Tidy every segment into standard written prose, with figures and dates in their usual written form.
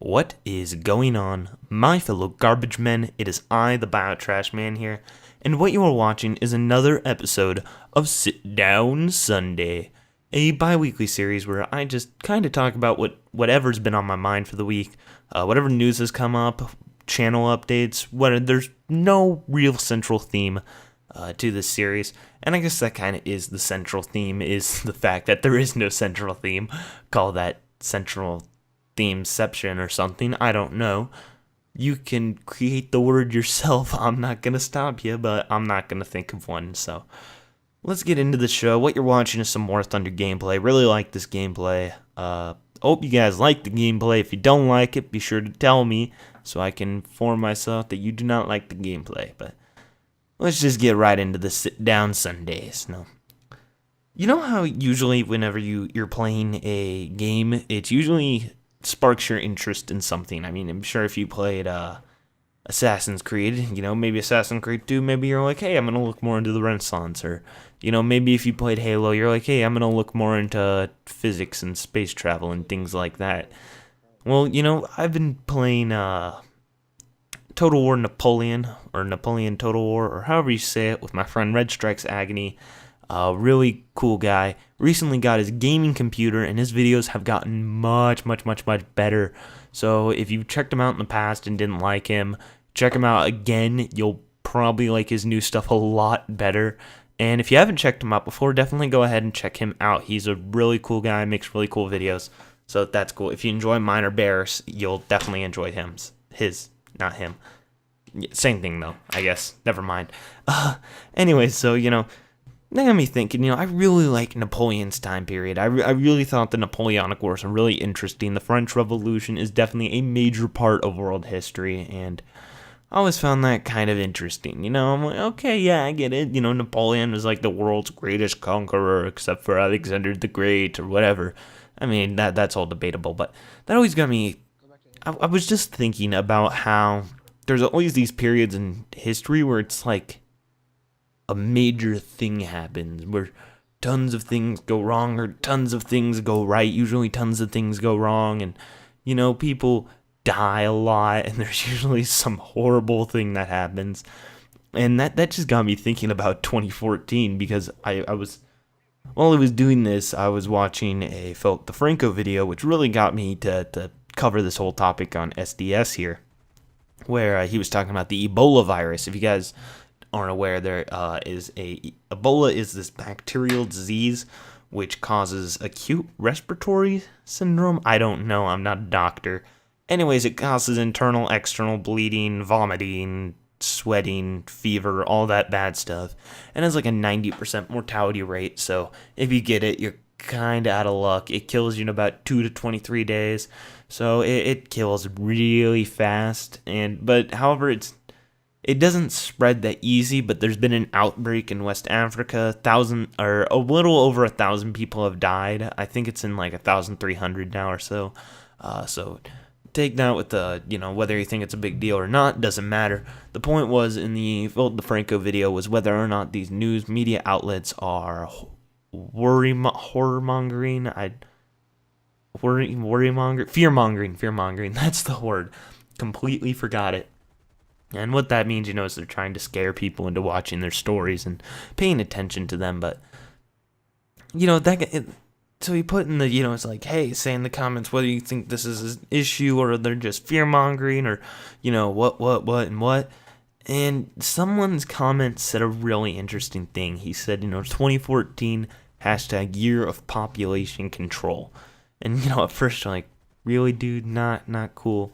What is going on, my fellow garbage men? It is I, the Biotrash Man here, and what you are watching is another episode of Sit Down Sunday, a bi-weekly series where I just kind of talk about whatever's been on my mind for the week, whatever news has come up, channel updates. There's no real central theme to this series, and I guess that kind of is the central theme, is the fact that there is no central theme. Call that central themeception or something, I don't know. You can create the word yourself. I'm not going to stop you, but I'm not going to think of one. So let's get into the show. What you're watching is some War Thunder gameplay. Really like this gameplay. Hope you guys like the gameplay. If you don't like it, be sure to tell me so I can inform myself that you do not like the gameplay. But let's just get right into the Sit Down Sundays. No. You know how usually whenever you're playing a game, it's usually sparks your interest in something. I mean, I'm sure if you played Assassin's Creed, maybe Assassin's Creed 2, maybe you're like, hey, I'm going to look more into the Renaissance. Or, maybe if you played Halo, you're like, hey, I'm going to look more into physics and space travel and things like that. Well, I've been playing Total War Napoleon, or Napoleon Total War, or however you say it, with my friend Red Strikes Agony. Really cool guy. Recently got his gaming computer, and his videos have gotten much better. So if you checked him out in the past and didn't like him, check him out again. You'll probably like his new stuff a lot better. And if you haven't checked him out before, definitely go ahead and check him out. He's a really cool guy, makes really cool videos. So that's cool. If you enjoy Minor Bears, you'll definitely enjoy his, not him. Same thing though, I guess. Never mind. Anyway, so that got me thinking, I really like Napoleon's time period. I really thought the Napoleonic Wars are really interesting. The French Revolution is definitely a major part of world history, and I always found that kind of interesting. I'm like, okay, yeah, I get it. Napoleon was like the world's greatest conqueror, except for Alexander the Great or whatever. I mean, that's all debatable, but that always got me. I was just thinking about how there's always these periods in history where it's like a major thing happens, where tons of things go wrong or tons of things go right. Usually tons of things go wrong, and people die a lot, and there's usually some horrible thing that happens. And that just got me thinking about 2014, because while I was doing this, I was watching a Philip DeFranco video, which really got me to cover this whole topic on SDS here, where he was talking about the Ebola virus. If you guys aren't aware, Ebola is this bacterial disease which causes acute respiratory syndrome. I don't know, I'm not a doctor. Anyways, it causes internal, external bleeding, vomiting, sweating, fever, all that bad stuff, and has like a 90% mortality rate. So if you get it, you're kind of out of luck. It kills you in about 2 to 23 days, so it kills really fast. But however, it doesn't spread that easy, but there's been an outbreak in West Africa. A little over 1,000 people have died. I think it's in like 1,300 now or so. So take that with whether you think it's a big deal or not, doesn't matter. The point was in the Phil DeFranco video was whether or not these news media outlets are fear-mongering. That's the word. Completely forgot it. And what that means, is they're trying to scare people into watching their stories and paying attention to them. But, so he put in the, it's like, hey, say in the comments whether you think this is an issue or they're just fear-mongering or, what. And someone's comment said a really interesting thing. He said, 2014 # year of population control. And, at first you're like, really, dude? Not cool.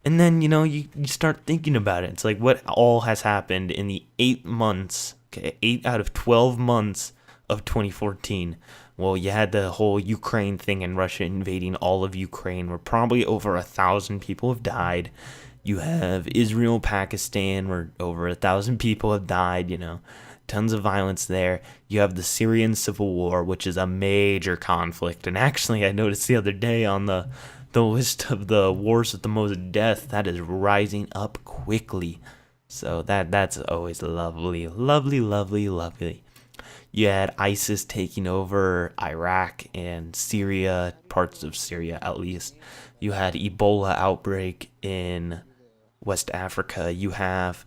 And then, you start thinking about it. It's like, what all has happened in the 8 months, 8 out of 12 months of 2014. Well, you had the whole Ukraine thing and Russia invading all of Ukraine, where probably over 1,000 people have died. You have Israel, Pakistan, where over 1,000 people have died, tons of violence there. You have the Syrian civil war, which is a major conflict. And actually, I noticed the other day on the list of the wars with the most death, that is rising up quickly. So that's always lovely. You had ISIS taking over Iraq and Syria, parts of Syria at least. You had Ebola outbreak in West Africa. You have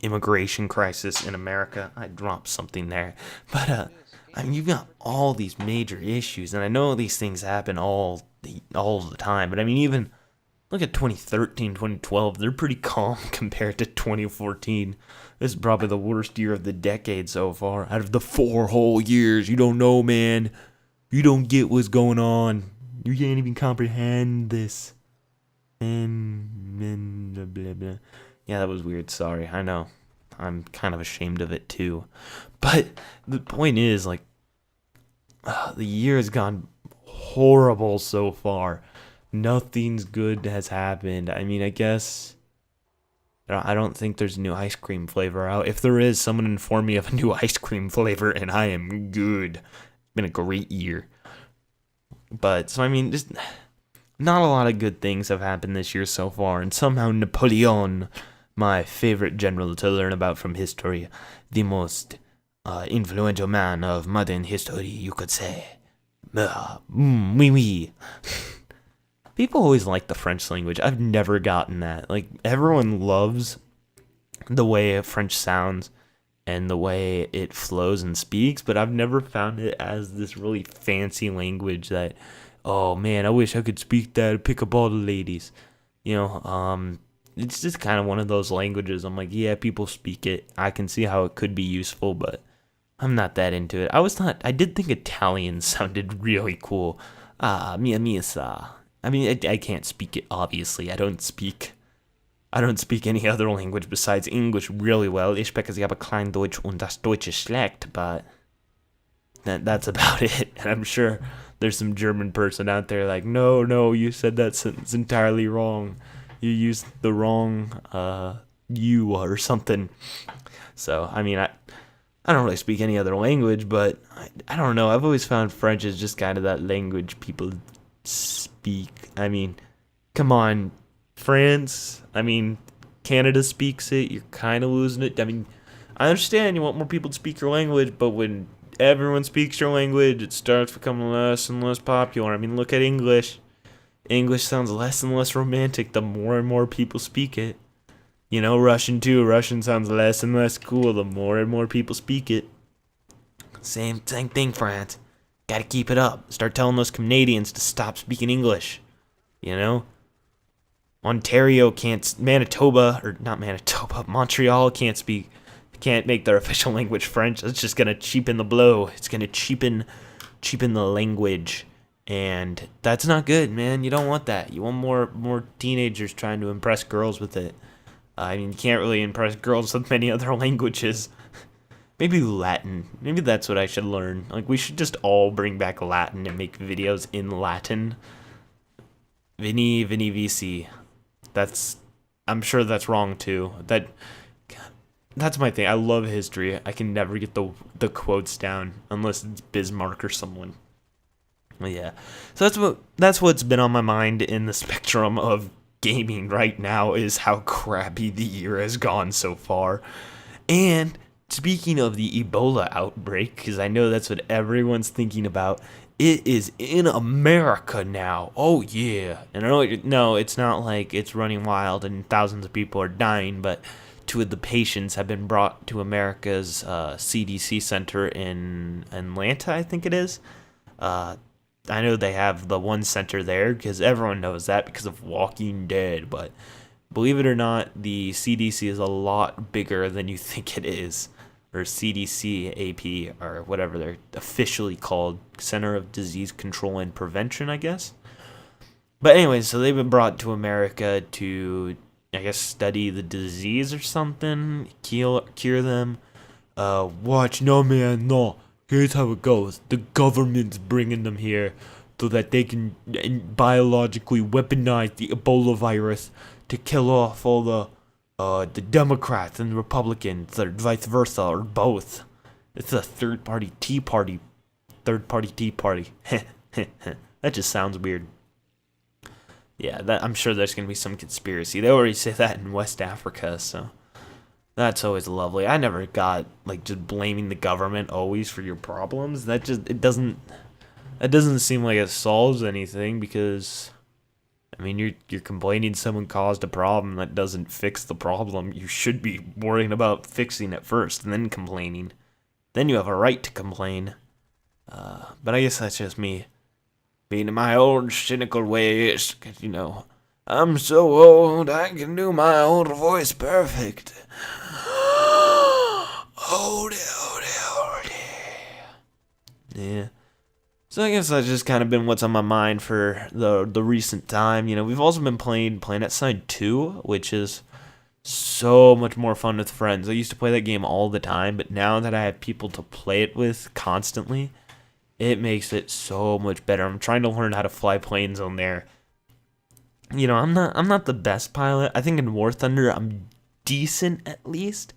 immigration crisis in America. I dropped something there. But I mean, you've got all these major issues, and I know these things happen all the time. But I mean, even look at 2013, 2012. They're pretty calm compared to 2014. This is probably the worst year of the decade so far. Out of the 4 whole years, you don't know, man. You don't get what's going on. You can't even comprehend this. And blah, blah, blah. Yeah, that was weird. Sorry. I know. I'm kind of ashamed of it too. But the point is, like, the year has gone horrible so far. Nothing's good has happened. I mean, I guess I don't think there's a new ice cream flavor out. If there is, someone inform me of a new ice cream flavor, and I am good. It's been a great year. But, so I mean, just not a lot of good things have happened this year so far. And somehow Napoleon, my favorite general to learn about from history, the most influential man of modern history, you could say. Oui, oui. People always like the French language. I've never gotten that. Like, everyone loves the way French sounds and the way it flows and speaks, but I've never found it as this really fancy language that, oh man, I wish I could speak that, pick up all the ladies. It's just kind of one of those languages. I'm like, yeah, people speak it. I can see how it could be useful, but I'm not that into it. I did think Italian sounded really cool. Mia mia sa. I mean, I can't speak it, obviously. I don't speak any other language besides English really well. Ich spreche sehr klein Deutsch und das Deutsch ist schlecht, but that's about it. And I'm sure there's some German person out there like, no, you said that sentence entirely wrong. You used the wrong you or something. So, I mean, I don't really speak any other language, but I don't know. I've always found French is just kind of that language people speak. I mean, come on, France. I mean, Canada speaks it. You're kind of losing it. I mean, I understand you want more people to speak your language, but when everyone speaks your language, it starts becoming less and less popular. I mean, look at English. English sounds less and less romantic the more and more people speak it. You know, Russian too. Russian sounds less and less cool the more and more people speak it. Same thing, France. Gotta keep it up. Start telling those Canadians to stop speaking English. You know? Ontario can't, Montreal can't make their official language French. It's just gonna cheapen the blow. It's gonna cheapen the language. And that's not good, man. You don't want that. You want more teenagers trying to impress girls with it. I mean, you can't really impress girls with many other languages. Maybe Latin. Maybe that's what I should learn. Like, we should just all bring back Latin and make videos in Latin. Vini vici. I'm sure that's wrong too. That's my thing. I love history. I can never get the quotes down unless it's Bismarck or someone. Well, yeah. So that's what's been on my mind in the spectrum of gaming right now, is how crappy the year has gone so far. And speaking of the Ebola outbreak, because I know that's what everyone's thinking about, it is in America now. Oh, yeah. And I know, no, it's not like it's running wild and thousands of people are dying, but 2 of the patients have been brought to America's CDC center in Atlanta, I think it is. I know they have the one center there because everyone knows that because of Walking Dead, but believe it or not, the CDC is a lot bigger than you think it is. Or CDC AP, or whatever they're officially called, Center of Disease Control and Prevention, I guess. But anyway, so they've been brought to America to, I guess, study the disease or something, cure them. Watch, no man, no. Here's how it goes. The government's bringing them here so that they can biologically weaponize the Ebola virus to kill off all the Democrats and Republicans, or vice versa, or both. It's a third-party Tea Party. That just sounds weird. Yeah, I'm sure there's going to be some conspiracy. They already say that in West Africa, so that's always lovely. I never got, like, just blaming the government always for your problems. It doesn't seem like it solves anything, because I mean, you're complaining someone caused a problem that doesn't fix the problem. You should be worrying about fixing it first and then complaining. Then you have a right to complain. But I guess that's just me being in my old cynical ways. 'Cause, I'm so old, I can do my old voice perfect. Oldie, oldie, oldie. Yeah. So I guess that's just kind of been what's on my mind for the recent time. We've also been playing PlanetSide 2, which is so much more fun with friends. I used to play that game all the time, but now that I have people to play it with constantly, it makes it so much better. I'm trying to learn how to fly planes on there. I'm not the best pilot. I think in War Thunder I'm decent at least.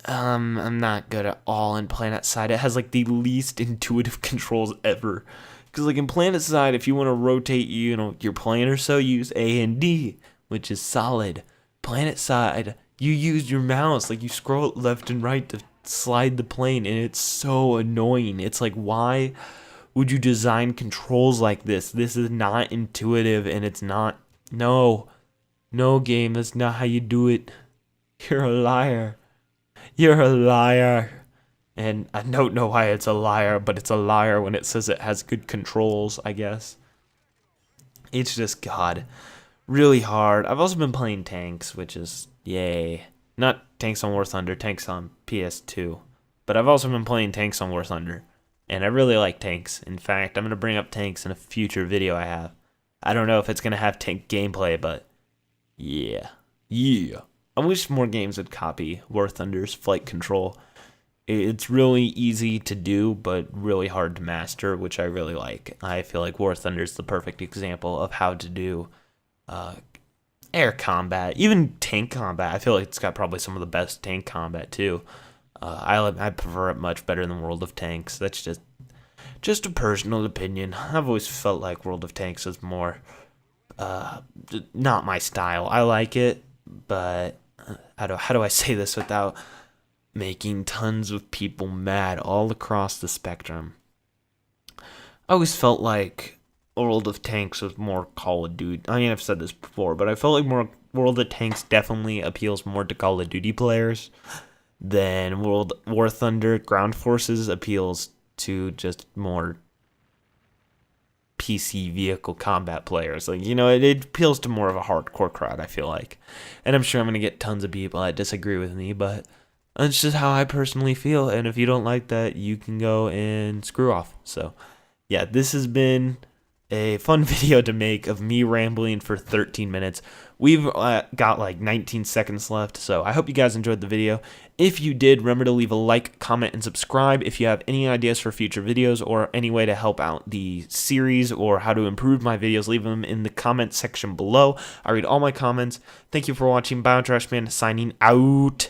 I'm not good at all in PlanetSide. It has like the least intuitive controls ever. Because like in PlanetSide, if you want to rotate, your plane or so, you use A and D, which is solid. PlanetSide, you use your mouse, like you scroll left and right to slide the plane, and it's so annoying. It's like, why would you design controls like this? This is not intuitive, and it's not. No game, that's not how you do it. You're a liar. You're a liar. And I don't know why it's a liar, but it's a liar when it says it has good controls, I guess. It's just, God, really hard. I've also been playing tanks, which is, yay. Not tanks on War Thunder, tanks on PS2. But I've also been playing tanks on War Thunder. And I really like tanks. In fact, I'm going to bring up tanks in a future video I have. I don't know if it's going to have tank gameplay, but yeah. I wish more games would copy War Thunder's flight control. It's really easy to do, but really hard to master, which I really like. I feel like War Thunder is the perfect example of how to do air combat, even tank combat. I feel like it's got probably some of the best tank combat too. I prefer it much better than World of Tanks. That's just a personal opinion. I've always felt like World of Tanks is more not my style. I like it, but how do I say this without making tons of people mad all across the spectrum? I always felt like World of Tanks was more Call of Duty. I mean, I've said this before, but I felt like more World of Tanks definitely appeals more to Call of Duty players than War Thunder Ground Forces appeals to just more PC vehicle combat players. Like, it appeals to more of a hardcore crowd, I feel like. And I'm sure I'm going to get tons of people that disagree with me, but that's just how I personally feel. And if you don't like that, you can go and screw off. So, yeah, this has been a fun video to make of me rambling for 13 minutes. We've got like 19 seconds left, so I hope you guys enjoyed the video. If you did, remember to leave a like, comment, and subscribe. If you have any ideas for future videos or any way to help out the series or how to improve my videos, leave them in the comment section below. I read all my comments. Thank you for watching. BioTrashMan signing out.